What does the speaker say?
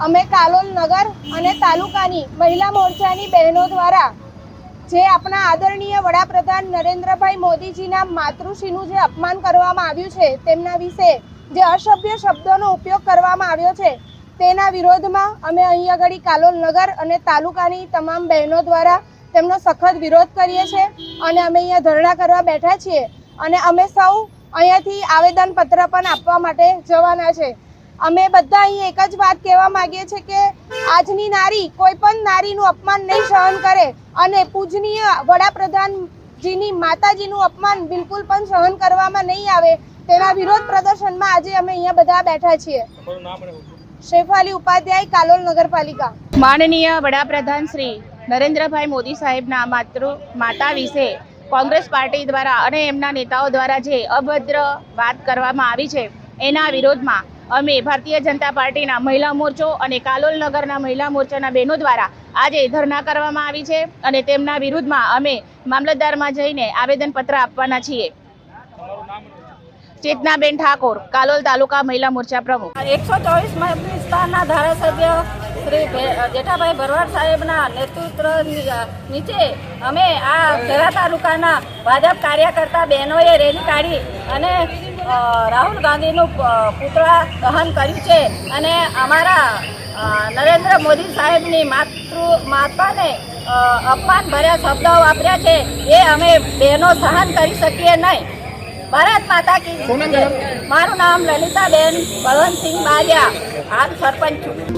અમે કાલોલ નગર અને તાલુકાની મહિલા મોરચાની બહેનો દ્વારા જે આપણા આદરણીય વડાપ્રધાન નરેન્દ્રભાઈ મોદીજીના માતૃશ્રીનું જે અપમાન કરવામાં આવ્યું છે, તેમના વિશે જે અસભ્ય શબ્દોનો ઉપયોગ કરવામાં આવ્યો છે, તેના વિરોધમાં અમે અહીં આગળ કાલોલ નગર અને તાલુકાની તમામ બહેનો દ્વારા તેમનો સખત વિરોધ કરીએ છીએ અને અમે અહીંયા ધરણા કરવા બેઠા છીએ અને અમે સૌ અહીંયાથી આવેદનપત્ર પણ આપવા માટે જવાના છે। અમે બધા અહીં એક જ વાત કહેવા માંગીએ છીએ કે આજની નારી કોઈ પણ નારીનું અપમાન નહીં સહન કરે અને પૂજનીય વડાપ્રધાનજીની માતાજીનું અપમાન બિલકુલ પણ સહન કરવામાં નહીં આવે, તેના વિરોધ પ્રદર્શનમાં આજે અમે અહીંયા બધા બેઠા છીએ। શેફાલી ઉપાધ્યાય, કાલોલ નગરપાલિકા। માનનીય વડાપ્રધાન શ્રી નરેન્દ્રભાઈ મોદી સાહેબના માતા વિશે કોંગ્રેસ પાર્ટી દ્વારા અને એમના નેતાઓ દ્વારા જે અભદ્ર વાત કરવામાં આવી છે, એના વિરોધમાં અમે ભારતીય જનતા પાર્ટીના મહિલા મોરચો અને કાલોલ નગરના મહિલા મોરચાના બહેનો દ્વારા આજે ધરણા કરવામાં આવી છે અને તેમના વિરુદ્ધમાં અમે મામલતદારમાં જઈને આવેદનપત્ર આપવાના છીએ। ચેતનાબેન ઠાકોર, કાલોલ તાલુકા મહિલા મોરચા પ્રમુખ। 124 વિસ્તારના ધારાસભ્ય શ્રી જેઠાભાઈ ભરવાડ સાહેબના નેતૃત્વ નીચે અમે આ ખેડા તાલુકાના ભાજપ કાર્યકર્તા બહેનોએ રેલી કાઢી અને રાહુલ ગાંધીનું પુતળા દહન કર્યું છે અને અમારા નરેન્દ્ર મોદી સાહેબની માતાને અપમાન ભર્યા શબ્દો વાપર્યા છે, એ અમે બહેનો સહન કરી શકીએ નહીં। ભારત માતા કી જય। મારું નામ લલિતાબેન બળવંતસિંહ બારિયા, હાલ સરપંચ છું।